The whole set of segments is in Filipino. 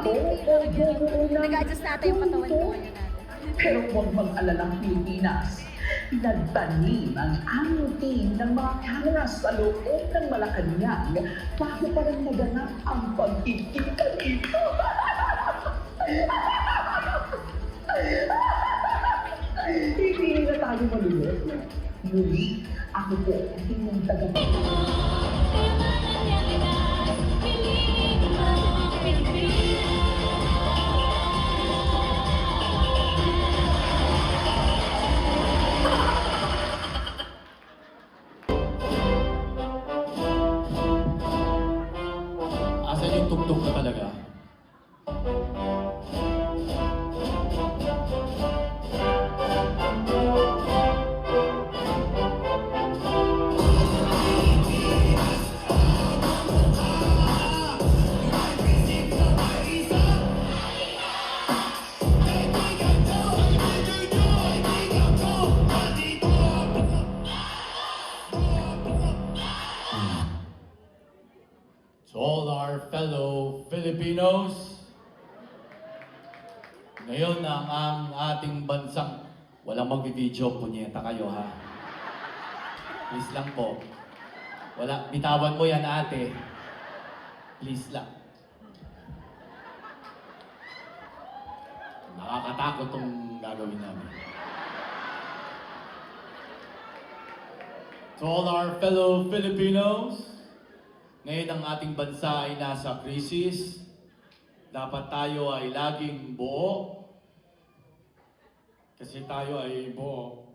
Nag-adjust natin yung katawan ko ngayon natin. Pero huwag mag-alalang Pilipinas. Nagtanim ang aming team ng mga camera sa loob ng Malacanang bago pa rin naganap ang pagkikita dito. Hindi na tayo malulot. Muli, ako po ang inyong Asan yung tugtog ka talaga? To all our fellow Filipinos, ngayon na ang ating bansang walang magbibideo, punyeta kayo ha. Please lang po. Wala, bitawan mo yan ate. Please lang. Nakakatakot tong gagawin namin. To all our fellow Filipinos, ngayon ang ating bansa ay nasa krisis. Dapat tayo ay laging buo. Kasi tayo ay buo.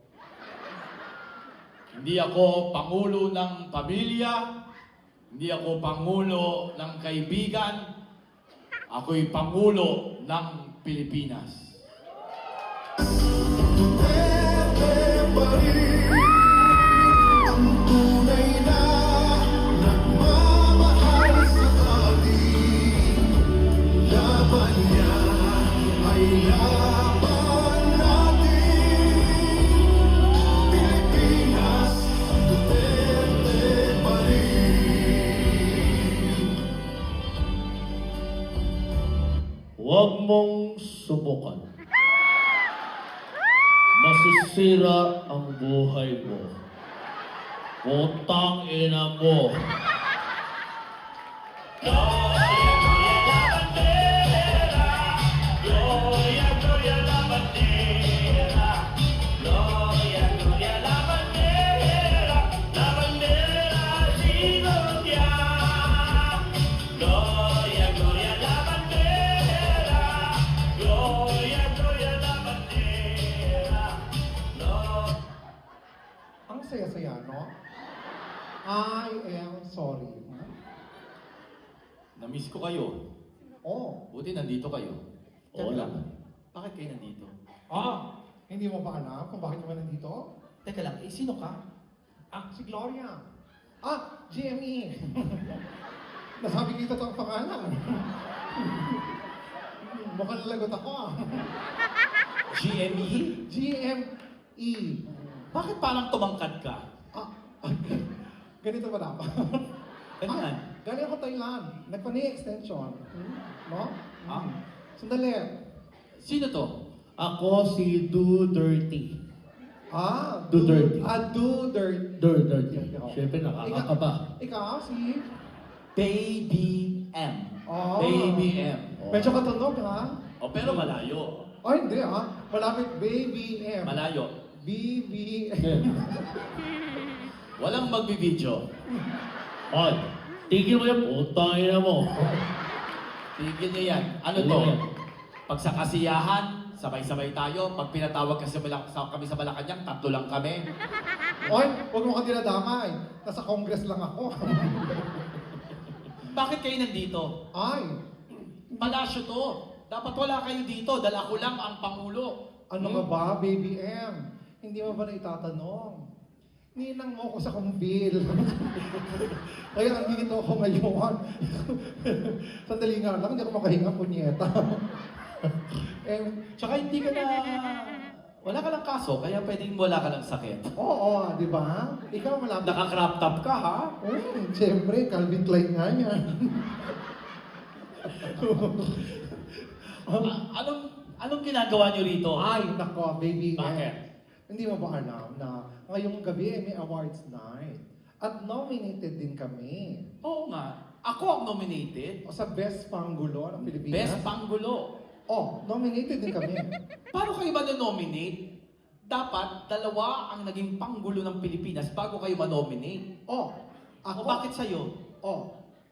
Hindi ako pangulo ng pamilya. Hindi ako pangulo ng kaibigan. Ako'y pangulo ng Pilipinas. Huwag mong subukan. Masisira ang buhay mo. Putang ina mo. Ang saya-saya, no? I am sorry. Namiss ko kayo. Oh. Buti nandito kayo. Oo Teka lang. Bakit kayo nandito? Hindi mo ba alam kung bakit naman nandito? Teka lang, sino ka? Si Gloria. GME. Nasabi kita ang pangalan. Mukhang lalagot ako GME? GME. Bakit parang tumangkad ka? Ganito ba dapat? Ganyan. Galing ako Thailand. Nagpa-knee extension. No? Ah? Sandali. Sino to? Ako si Do Dirty. Do dirty. Do dirty. Do Dirty. Siyempre nakakakaba. Ikaw, si... Baby M. Oh. Baby M. Medyo katunog, ha? O pero malayo. Hindi, ha? Malapit, Baby M. Malayo. BBM. Walang magbibideo. Ay, tigil mo yan. Putang ina mo. Tigil niyo yan. Ano to? Pag sa kasiyahan, sabay-sabay tayo. Pag pinatawag kasi kami sa Malacanang, 3 lang kami. Oy, huwag mo ka dinadamay. Nasa Congress lang ako. Bakit kayo nandito? Ay, Palasyo to. Dapat wala kayo dito dahil ako lang ang Pangulo. ano ka ba, Baby M? Hindi mo ba na itatanong? Ninang mo ko sa kumbil. Kaya nandito ako ngayon. Sandali nga lang, hindi ako makahinga, punyeta. Tsaka hindi ka na... Wala ka lang kaso, kaya pwedeng wala ka lang sakit. Oo, di ba? Ikaw malapit. Naka-crop top ka, ha? Siyempre, Calvin Klein nga yan. Anong ginagawa niyo rito? Ay, nako, baby. Bakit? Hindi mo ba alam na ngayong gabi ay may awards night? At nominated din kami Oo nga. Ako ang nominated. sa Best Panggulo ng Pilipinas. Best Panggulo. Nominated din kami. Paano kayo manonominate? Dapat dalawa ang naging Panggulo ng Pilipinas bago kayo manominate. Ako, O bakit sa'yo?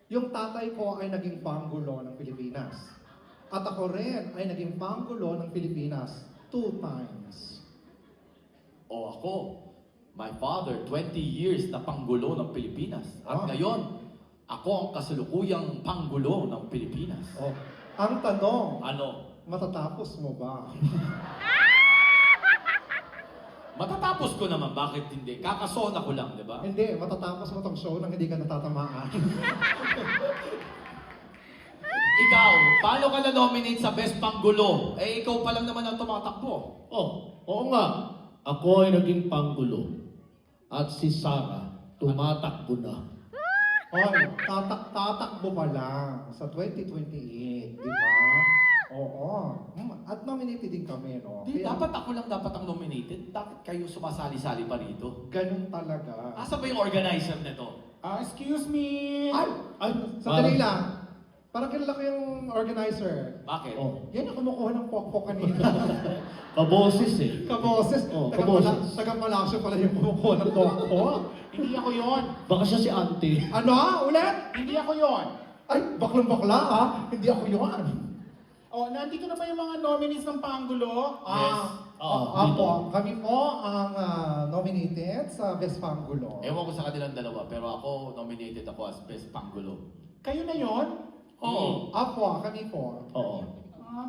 yung tatay ko ay naging Panggulo ng Pilipinas. At ako rin ay naging Panggulo ng Pilipinas 2 times. O ako, my father, 20 years na Panggulo ng Pilipinas. At ngayon, ako ang kasalukuyang Panggulo ng Pilipinas. Ang tanong, Ano? matatapos mo ba? Matatapos ko naman, bakit hindi? Kakasona ko lang, di ba? Hindi, matatapos mo tong show nang hindi ka natatamaan. Ikaw, paano ka na-nominate sa Best Panggulo? Eh, ikaw pa lang naman ang tumatakbo. Oo nga. Ako ay naging Panggulo. At si Sarah, tumatakbo na. Tatakbo pa lang sa 2028, di ba? Oo. At nominated din kami, no? Di, Kaya, dapat ako lang dapat ang nominated. Bakit kayo sumasali-sali pa rito? ganun talaga. Asa ba yung organizer nito? Excuse me! Ay, sandali lang. Parang kilala ko yung organizer. Bakit? Yan ang kumukuha ng pokpok kanina. Kaboses eh. Kaboses. Kaboses. Taga-Palasyo pala yung kumukuha ng pokpok. Hindi ako yon. Baka siya si Auntie. Ano? Ulit? Hindi ako yon. Ay, baklang-bakla ah. Hindi ako yun. Nandito na ba yung mga nominees ng Panggulo? Kami po ang nominated sa Best Panggulo. Ewan ko sa kanilang dalawa, pero ako nominated ako as Best Panggulo. Kayo na yon? Oo. Kami po. Oo.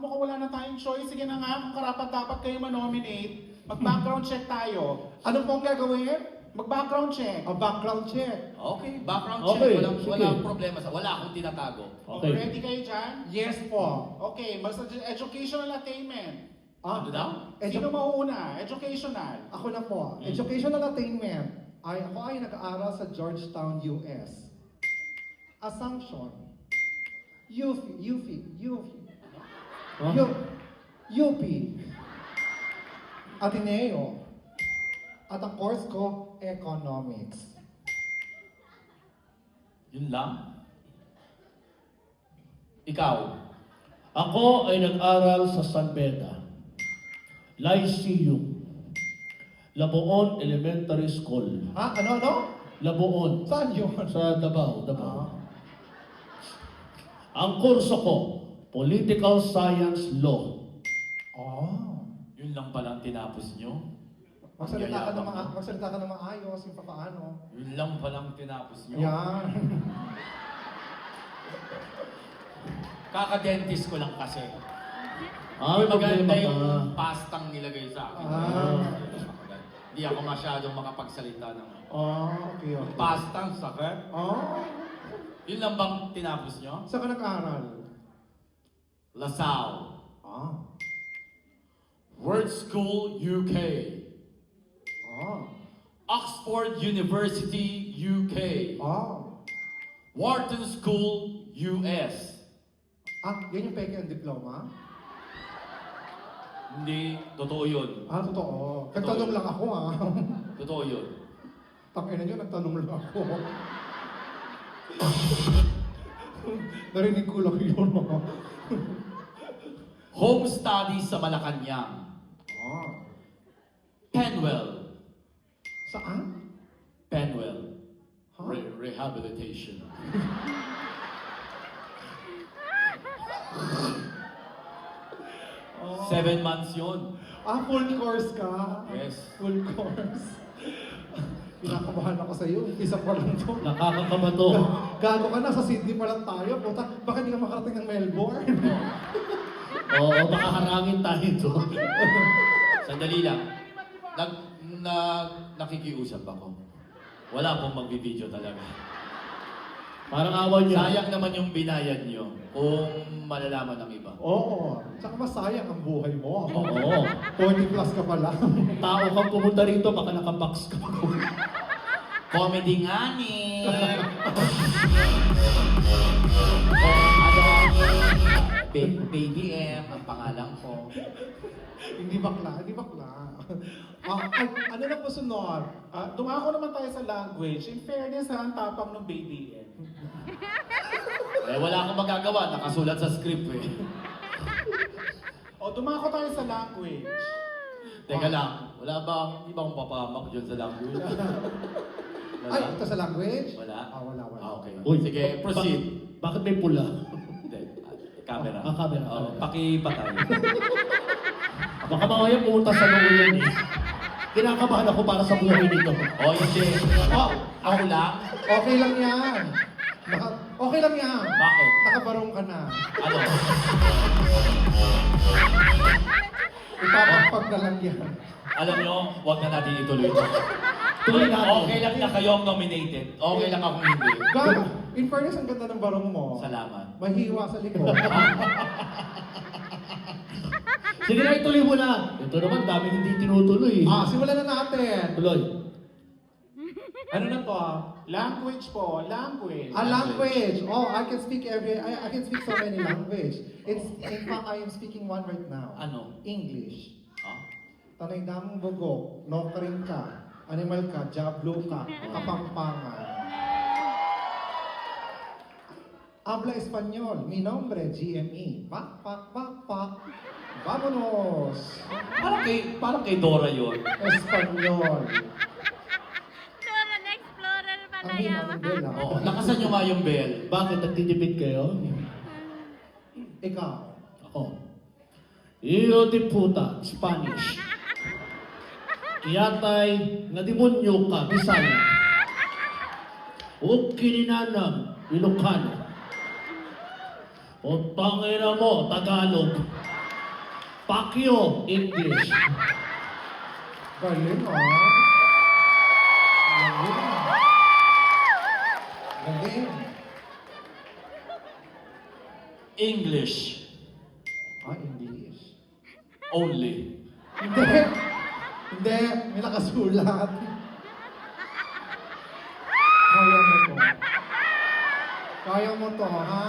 Mukhang wala na tayong choice. Sige na nga, kung karapat-dapat kayo manominate, mag-background check tayo. Ano pong gagawin? Mag-background check. Background check. Okay, background check. Okay, Walang sige. problema. Wala akong tinatago. Okay. Ready kayo dyan? Yes po. Okay, basta educational attainment. Ano daw? Sino mauuna? Educational. Ako na po. Educational attainment. Ako ay nag-aaral sa Georgetown, US. Assumption. UP. Ateneo. At ang course ko, Economics. Yun lang? Ikaw? Ako ay nag-aral sa San Beda. Lyceum. Labuon Elementary School. Ano? Labuon. Saan yun? Sa Davao. Ang kurso ko, Political Science Law. Yun lang pala ang tinapos nyo? Magsalita ka na maayos, yung papaano. Yun lang pala ang tinapos nyo? Yan. Kaka-dentist ko lang kasi. Ay, Maganda problema yung ka. pastang nilagay sa akin. Hindi ako masyadong makapagsalita ng Okay. yung pastang sakit. Yun lang bang tinapos nyo? Saan ka nag-aaral? LaSalle. Word School, UK. Oxford University, UK. Wharton School, US. Yan yung peke ang diploma? Hindi, totoo yun. Totoo. Nagtanong lang ako Totoo yun. Takinan nyo, nagtanong lang ako. Narinig ko lang yun. Home studies sa Malacanang. Penwell. Saan? Penwell. Rehabilitation. Oh. 7 months yun. Full course ka? Yes. Full course. Pinakabahan ako sa iyo. Isa pa lang to. Nakakakabato. Gago ka na, sa Sydney pa lang tayo. Puta, baka hindi ka makarating ng Melbourne. Oo, baka harangin tayo doon. Sandali lang. Nakikiusap ako. Wala pong magbibideo talaga. Parang awan niya. Sayang naman yung binayad nyo kung malalaman ng iba. Oo. Tsaka masayang ang buhay mo. Oo. 40 plus ka pa lang. Tao kang pumunta rito, baka nakabox ka pa. Comedy nga ni. Baby M, ang pangalan ko. Hindi bakla, hindi bakla. Ay, ano na po sunod? Dumako naman tayo sa language. In fairness, ang tapang ng baby eh. Eh, wala akong magagawa. Nakasulat sa script eh. O, dumako tayo sa language. Teka lang, di ba akong papamak dyan sa language? Wala? Ay, ito sa language? Wala? Wala. Ah, okay. Uy, Sige, proceed. Bakit may pula? Hindi, camera. Camera. Oh, pakipatay. Baka mamaya pumunta sa loob yan eh. Kinakabahan ako para sa buhay nito. Oh, hindi. Oh, ako lang? Okay lang yan. Okay lang yan. Bakit? Nakabarong ka na. Ano? Ipapagpag na lang yan. Alam nyo, huwag na natin ituloy ito. Tuloy natin. Okay lang na kayo ang nominated. Okay lang akong hindi. God, in fairness, ang ganda ng barong mo. Salamat. Mahiwa sa likod. Sige na, ituloy mo na. Ito naman, dami hindi tinutuloy. Simulan na natin. Tuloy. Ano na to? Language po, language. Language. Oh, I can speak I can speak so many language. In fact, I am speaking one right now. Ano? English. Ah? Tanay damong bugok, nokring ka, animal ka, jablo ka, kapampangan. Habla Espanyol, mi nombre, GME. Pak, pak, pak, pak. Vámonos! Parang kay Dora yun. Espanyol. Dora the Explorer pala Ang yan. hinang bell, ah. Oo, nakasan nyo nga yung bell. Bakit nagtitipid kayo? Ikaw. Ako. Iyo di puta, Spanish. Iyatay nga demonyo ka, Bisaya. O kininanam, Ilocano. O tangina mo, Tagalog. Pakyo, English. Galing, ah. Galing. English English. only. Hindi. Hindi. May nakasulat. Kaya mo to. Kaya mo to, ha?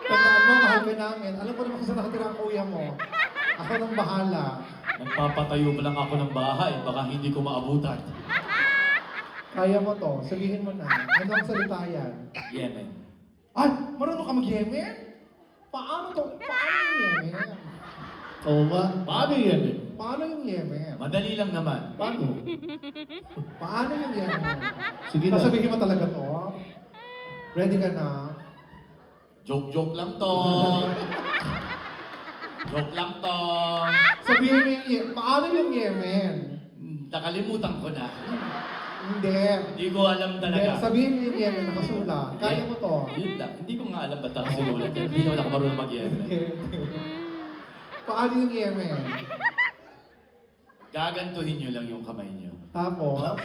Tandaan mo, mahal ka namin. Alam ko naman kung saan nakatira ang kuya mo. Ako nang bahala. Nagpapatayo pa lang ako ng bahay. Baka hindi ko maabutan. Kaya mo to. Sabihin mo na. Ano ang salita yan? Yemen. Ay! Marunong ka mag-Yemen? Paano to? Paano yung Yemen? Oo nga, paano yan eh? Paano yung Yemen? Madali lang naman. Paano? Paano yung Yemen? Sige na. Sasabihin mo talaga to? Ready ka na? Joke lang to. Joke lang to. Sabihin mo paano yung Yemen? Nakalimutan ko na. Hindi. Hindi ko alam Hindi. talaga. Sabihin mo yung Yemen, nakasulat. Kaya mo to. Yun lang. Hindi ko nga alam ba't ako sinulat yan. Hindi naman ako marunong mag-Yemen. Paano yung Yemen? Gagantuhin nyo lang yung kamay nyo. Tapos,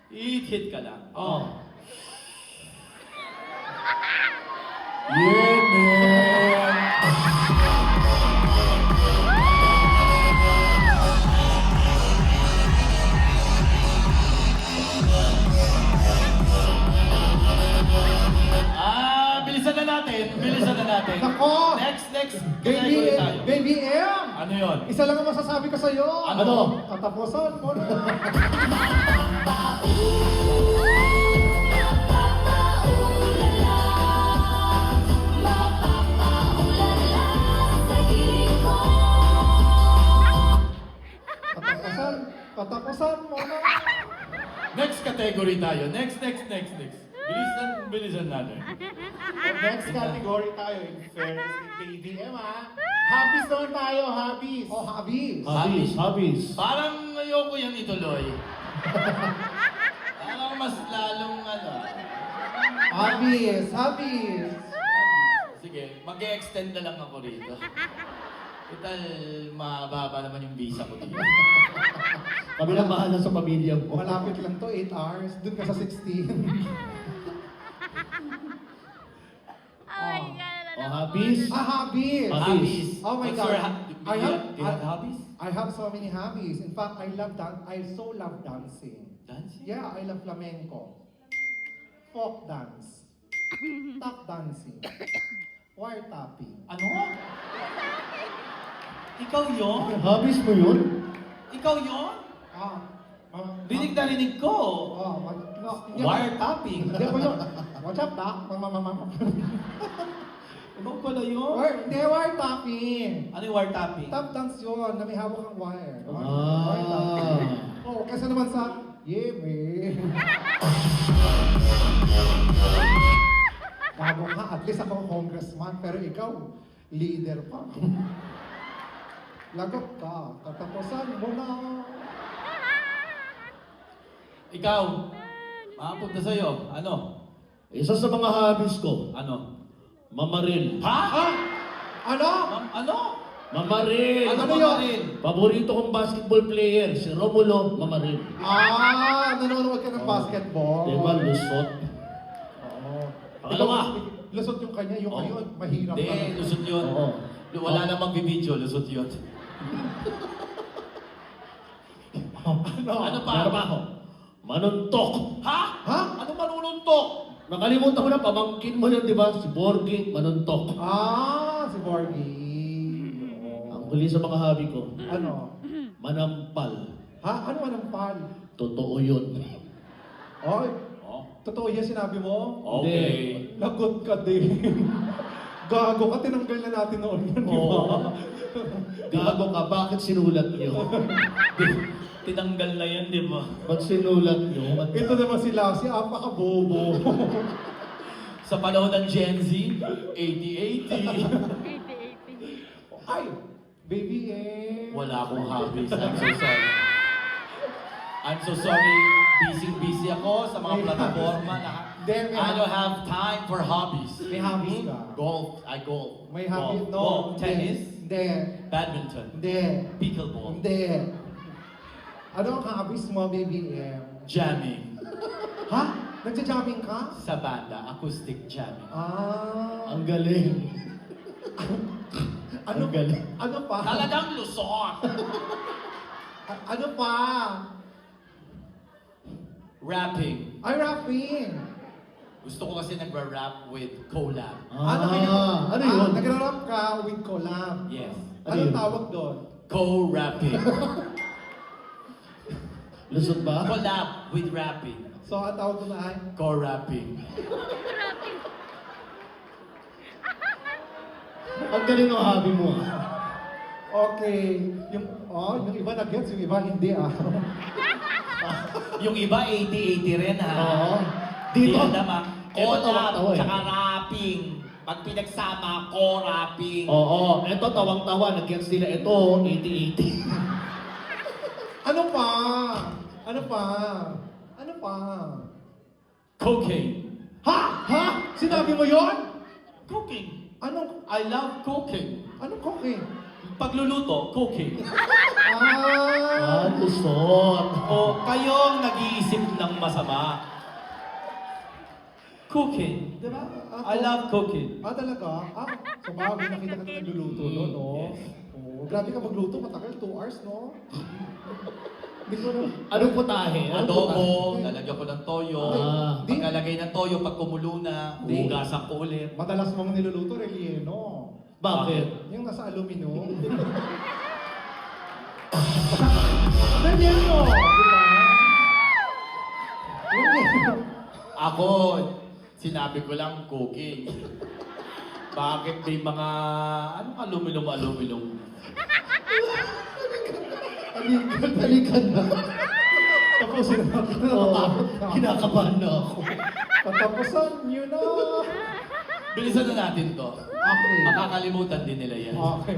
Hit ka lang. Oh. Yemen! Bilisan na natin. Bilisan na natin. Nako! Next. Baby, Category tayo. Baby M! Ano yun? Isa lang ang masasabi ko sa'yo. Ano? Katapusan mo na. Katapusan mo na. Next category tayo. Next. Bilisan natin. Next category tayo, in fairness, baby Emma. Hobbies naman tayo, hobbies. Oh, hobbies. Hobbies. Parang ayoko yan ituloy. Parang mas lalong Hobbies. Sige, mag-extend na lang ako rito. Total, mababa naman yung visa ko dito. Kami lang bahala sa pamilya mo. Malapit lang to, 8 hours. Doon ka sa 16. Oh my God. O hobbies? Hobbies. Hobbies. Oh my What's God. your I have, do you have hobbies? I have so many hobbies. In fact, I so love dancing. Dancing? Yeah, I love flamenco. Folk dance. Tap dancing. wiretapping. Ano? Ikaw yun? Hobbies mo yun? Ikaw yun? Rinig na rinig ko. Wiretapping. Hindi ko yun. What's up, Doc? Ikaw pala yun? Hindi, wiretapping. Ano yung wiretapping? Tap dance yun, na may hawak kang wire. Ah. Wiretapping. Oh, kaysa naman sa, yeah, man. Bago ka, at least ako congressman, pero ikaw, leader pa. Lagot ka, katapusan mo na. Ikaw, makapunta sa'yo. Ano? Isa sa mga hobbies ko, Ano? mamaril. Ha? Ano? Ano? Mamaril! Ano Ano ba yun? rin? Paborito kong basketball player, si Romulo Mamaril. Nanonood ka ng basketball. Diba, lusot? Oo. Pangalawa. Ikaw, lusot yung kanya, yung Oh. kayo, mahirap Hindi, talaga. lusot yun. Oo. Wala namang bibidyo, lusot yun. Ano pa? Meron pa ako. Manuntok. Ha? Ha? Ano manununtok? Nakalimutan ko na, pamangkin mo yun, di ba? Si Borgie, manuntok. Si Borgie. Ang huli sa mga hobby ko, Ano? manampal. Ha? Ano ang pal? Totoo yun. Oy, Oh, totoo yan sinabi mo? okay. Lagot ka din. Gago ka, tinanggal na natin noon yan, di ba? Oo. Gago ka, bakit sinulat niyo? Tinanggal na yan, di ba? Ba't sinulat niyo? Ito naman si Lassie, apaka-bobo. Sa panahon ng Gen Z, 80-80. 80-80. Ay, baby Wala akong hobbies. I'm so sorry. I'm so sorry. Busy ako sa mga plataforma na Then, I don't have time for hobbies. May hobbies ka? Golf. I golf. May hobby? Golf. No. Golf. Tennis. Hindi. Badminton. Hindi. Pickleball. Hindi. Ano ang hobbies mo, baby Jamming. Ha? Nagja-jamming ka? Sa banda. Acoustic jamming. Ang galing. Ano Ang galing. Ano pa? Talagang lusot. Ano pa? Rapping. Ay, rapping. Gusto ko kasi nagra-rap with collab. Ano yun? Nagra-rap ka with collab. Yes. Ano Anong yun? tawag doon? Co-rapping. Lusot ba? Collab with rapping. So, ang tawag doon ay? Co-rapping. Ang galing ng hobby mo. Okay. Yung iba nag-gets, yung iba hindi Yung iba 80-80 rin ha. Oo. Dito, Dito, naman. eto Collab, tawag-tawa eh. tsaka rapping. Pag pinagsama, co-rapping. Oo, eto tawang-tawa, nag-gets nila ito, 80-80. Ano pa? Ano pa? Ano pa? Cocaine. Ha? Ha? Sinabi mo yon? Cooking. Anong, I love cooking. anong cooking? Pagluluto, cooking. Lusot. O kayong nag-iisip ng masama. Cooking. Diba? I love cooking. Talaga? Sa bagay, nakita ka na nagluluto doon, no? Yes. Oo, grabe ka magluto, matagal, 2 hours, no? Hindi ko na... Anong putahe? Adobo, lalagyan ko ng toyo. Di- Pagkalagay ng toyo, pag kumulo na, Di- hugasan ko ulit. Madalas mong niluluto, relleno. Bakit? Yung nasa aluminum. Relleno! Di ba? Relleno. Ako, sinabi ko lang cooking. Bakit may mga, anong aluminum? Talikan na. Tapos sinabi na Oo, natatakot na. kinakabahan na ako. Katapusan nyo na! Bilisan na natin to. Okay. Makakalimutan din nila yan. Okay.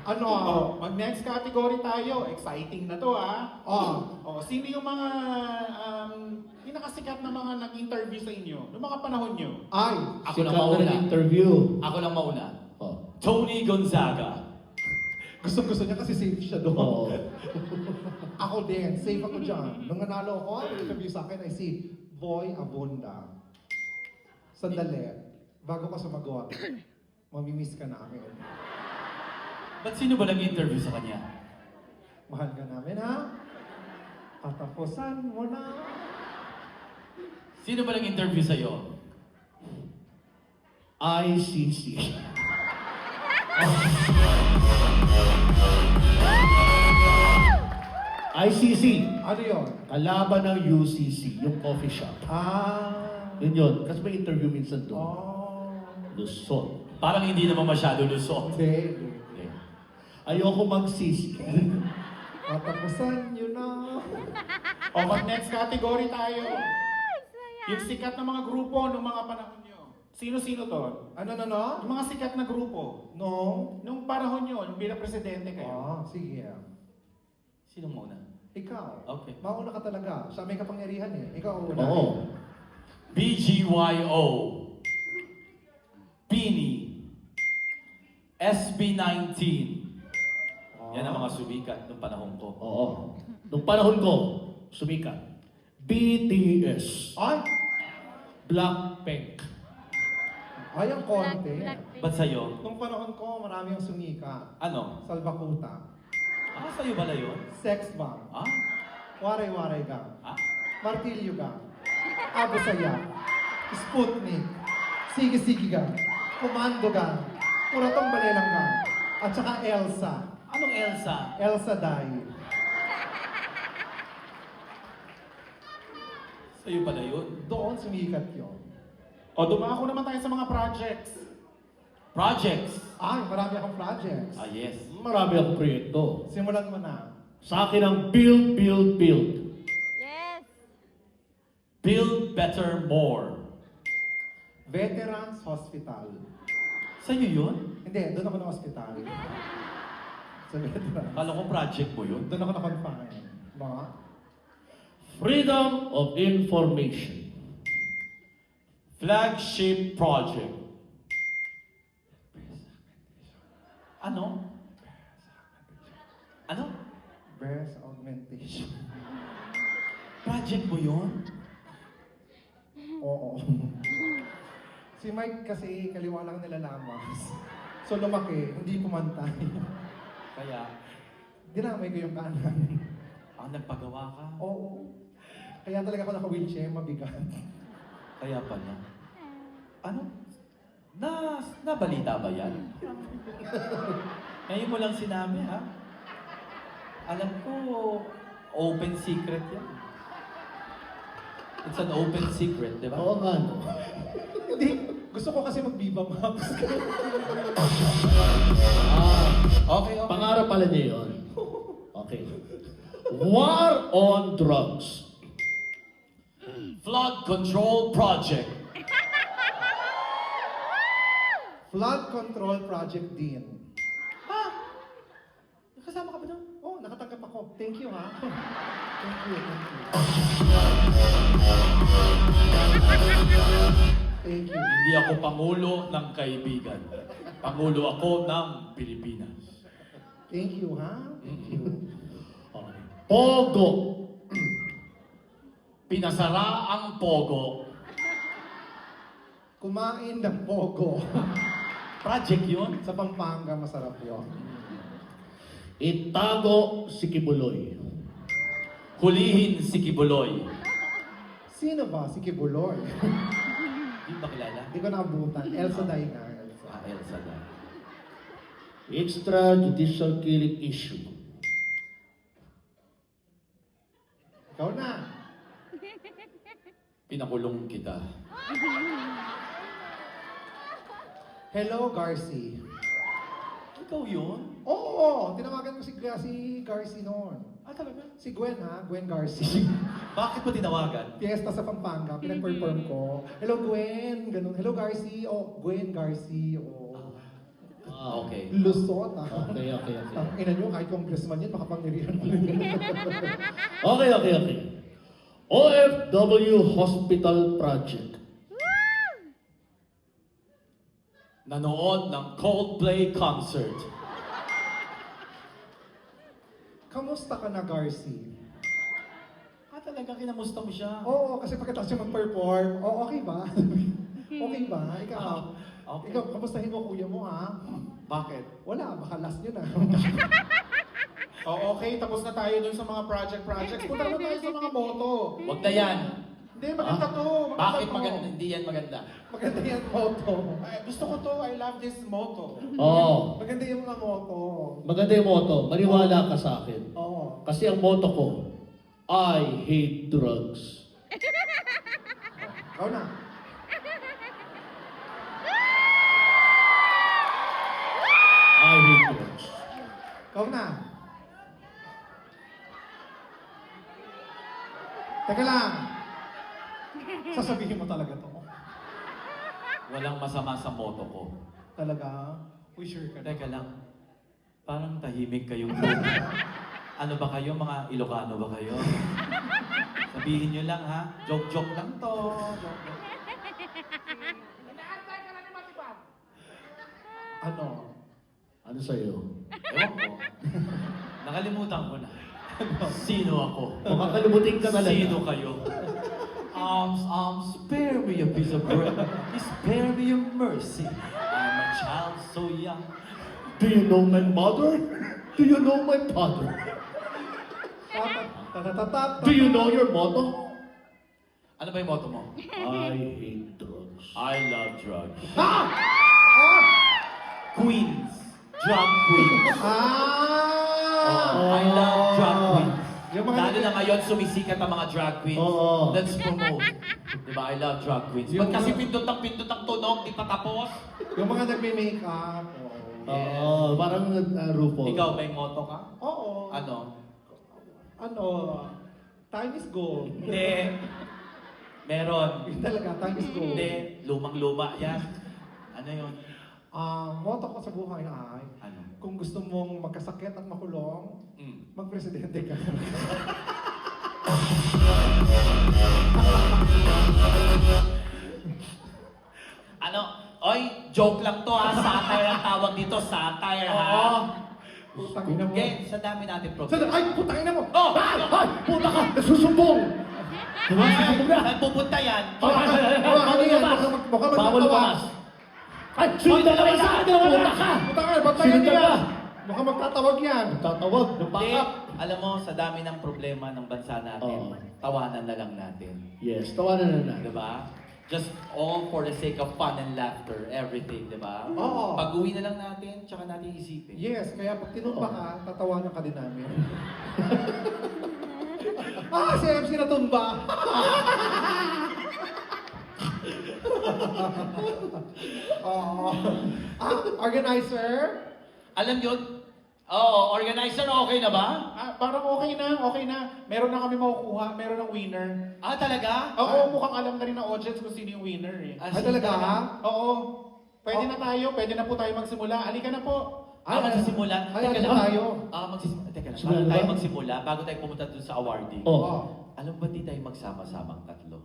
Ano? Mag-next category tayo. Exciting na to Oh. Sino yung mga pinakasikat na mga nag-interview sa inyo? Noong mga panahon nyo? Ay! Ako Si lang Catherine mauna. interview. Ako lang mauna. Oh. Tony Gonzaga. Gusto niya kasi safe siya doon. Oo. Ako din, safe ako dyan. Nung nanalo ko, ang interview sa akin ay si Boy Abunda. Sandali. Bago ka sumagot, mamimiss ka namin. Ba't sino ba nag-interview sa kanya? Mahal ka namin, ha? Katapusan mo na. Sino ba nag-interview sa'yo? ICC. ICC. Ano yun? Kalaban ng UCC, yung coffee shop. Yun yun. Kasi may interview minsan doon. Oh. Luzon. Parang hindi naman masyado lusot. Hindi. Ayoko magsisi. Matapusan nyo na. O, mag-next category tayo. Yung sikat na mga grupo nung mga panahon nyo. Sino-sino to? Ano? Yung mga sikat na grupo. No? Nung panahon nyo, nung bilang presidente kayo. Sige. Sino muna? Ikaw. Okay. Mauna ka talaga. Siya may kapangyarihan eh. Ikaw una. Oo. BGYO, Bini, SB19. Yan ang mga sumikat ng panahon ko. Oo. Nung panahon ko, sumikat. BTS. Ay! Blackpink. Ay, ang konti. Ba't sa'yo? Nung panahon ko, marami ang sumika. Ano? Salbakuta. Sa'yo pala yun? Sex bomb. Ah? Waray-waray gang. Ah? Martilyo gang. Abu Sayyaf. Sputnik. Sige-sige gang. Komando gang. Kuratong Balelang gang. At saka Elsa. Anong Elsa? Elsa Dai. Sa'yo pala yun? Doon sumikat yun. O, dumako naman tayo sa mga projects. Projects. Ay, marami akong projects. Yes. Marami akong proyekto. Simulan mo na. Sa akin ang build, build, build. Yes. Build better more. Veterans Hospital. Sa'yo yun? Hindi, doon ako na hospital. Sa veterans. Kala ko project mo yun. Doon ako na-confine. Mga? Freedom of information. Flagship project. Ano? Ano? Breast augmentation. Project mo yun? Oo. Si Mike kasi kaliwa lang nilalamas. So lumaki, hindi pumantay. Kaya, Dinamay ko yung kanan. nagpagawa ka. Oo. Kaya talaga ako naka-wheelchair, mabigat. Kaya pala. Ano? Nabalita ba yan? Ngayon mo lang sinabi, ha? Alam ko, open secret yan. It's an open secret, di ba? Oo nga, no? Hindi. Gusto ko kasi mag-Viva Max. Okay. Pangarap pala niya yun. Okay. War on drugs. Flood Control Project. Flood Control Project din. Nakasama ka ba doon? Oh, nakatanggap ako. Thank you, ha? Thank you. Thank you. Hindi ako Pangulo ng kaibigan. Pangulo ako ng Pilipinas. Thank you, ha? Thank you. Okay. Pogo. Pinasara ang Pogo. Kumain ng pogo. Project yun? Sa Pampanga, masarap yun. Itago si Kibuloy. Hulihin si Kibuloy. Sino ba? Si Kibuloy. Hindi ba kilala? Hindi ko naabutan. Elsa Day nga. Elsa. Elsa na. Extrajudicial killing issue. Ikaw na. Pinakulong kita. Hello, Garci. Ikaw yun? Oo, tinawagan ko si Garci noon. Talaga? Si Gwen, ha? Gwen Garci. Bakit mo tinawagan? Fiesta sa Pampanga, pinag-perform ko. Hello, Gwen. Ganun. Hello, Garci. Oh, Gwen Garci. Oh. Okay. Lusot, ha? Okay. Ang ina nyo, kahit congressman yun, makapangyarihan mo rin. Okay. OFW Hospital Project. Nanood ng Coldplay concert. Kamusta ka na, Garci? Talaga kinamusta mo siya? Oo, kasi pagkatapos siya mag-perform, okay ba? Okay ba? Ikaw, Okay. ikaw, kamustahin mo kuya mo, ha? Bakit? Wala, baka last nyo na. O, okay, tapos na tayo dun sa mga projects. Punta naman tayo sa mga moto. Huwag na yan. Hindi, maganda to. Bakit to. maganda? Hindi yan maganda. Maganda yan motto. Ay, gusto ko to. I love this motto. Oo. Maganda yung mga motto. Maganda yung motto. Maniwala ka sa akin. Oo. Kasi ang motto ko, I hate drugs. Ikaw na. I hate drugs. Ikaw na. Teka lang. Sasabihin mo talaga to. Walang masama sa moto ko. Talaga? Uy, sure ka na. Teka lang. Parang tahimik kayong ano ba kayo? Mga Ilocano ba kayo? Sabihin nyo lang ha. Joke-joke lang to. Joke-joke. Ano? Ano sa'yo? Ewan ko. Nakalimutan ko na. Sino ako? Makakalimutin ka talaga. Sino kayo? Spare me a piece of bread. Spare me your mercy. I'm a child so young. Do you know my mother? Do you know my father? Do you know your motto? Ano ba yung motto mo? I hate drugs. I love drugs. Ah! Queens. Drug queens. Ah! I love drug queens. Yung mga Lalo na ngayon, sumisikat ang mga drag queens. Oo. Let's promote. Diba? I love drag queens. Yung Ba't kasi mga- pindot ang tunog, di pa tapos? Yung mga nagme-makeup. Oo, parang RuPaul. Ikaw, may motto ka? Oo. Ano? Ano? Time is gold. Hindi. Meron. Yun talaga, time is gold. Hindi. Lumang-luma yan. Ano yun? Motto ko sa buhay ay, Ano? kung gusto mong magkasakit at makulong, magpresidente ka. Ano? Oy, joke lang to ha. Satire ang tawag dito. Satire ha. Putang ina mo. Okay, sa dami natin Sandali, problem. ay, putang ina mo! Oh! Ay! Puta ka! Nasusumbong! Nasusumbong na! Saan pupunta yan? Ano yan? Baka Bawal magtatawa. lumakas! Ay! Sundan ka sa akin! Puta ka! Putang ina, bantayan Sundan niya! ka! Baka magtatawag yan. Tatawag ng Hindi. backup! Alam mo, sa dami ng problema ng bansa natin, Oo. tawanan na lang natin. Yes, tawanan na natin. Diba? Just all for the sake of fun and laughter, everything, diba? Oo. Pag-uwi na lang natin, tsaka natin isipin. Yes, kaya pag tinumba ka, tatawanan ka din namin. Si MC na tumba! Oo. Organizer? Alam yun? Oo, organizer, okay na ba? Parang okay na. Meron na kami makukuha, meron ng winner. Ah, talaga? Oo, mukhang alam na rin ng audience kung sino yung winner eh. Ah, Ay, sino talaga ha? Oo. Pwede na tayo, pwede na po tayo magsimula. Halika na po. Magsisimula. Ay, Teka ano lang. tayo? Magsisimula. Teka lang. Simula Bago na tayo ba? magsimula, bago tayo pumunta dun sa awarding. Oh. Alam ba di tayo magsama-samang tatlo?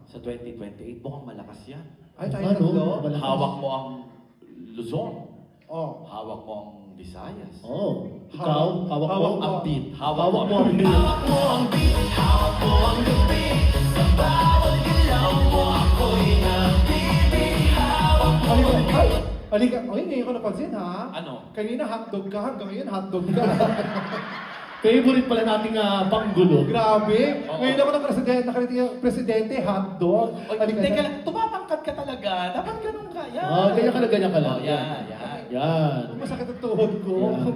Sa 2028, mukhang malakas yan. Ay, tayo Ano? tatlo? Malakas. Hawak mo ang Luzon. Oh. Hawak mo ang Visayas. Oh. Ikaw, hawak mo. Hawak Ang beat. Hawak mo ang Halika. Ay, ngayon ko napansin ha. Ano? Kanina hotdog ka, hanggang ngayon hotdog ka. Favorite pala nating panggulo. Grabe. Oo. Ngayon ako ng presidente, hotdog. Oy, Halika teka na. lang, tumapangkat ka talaga. Dapat ganun ka. Yan. Ganyan ka lang, ganyan ka lang. Oh, yan, yan. Yan. Masakit ang tuhod ko. Yan.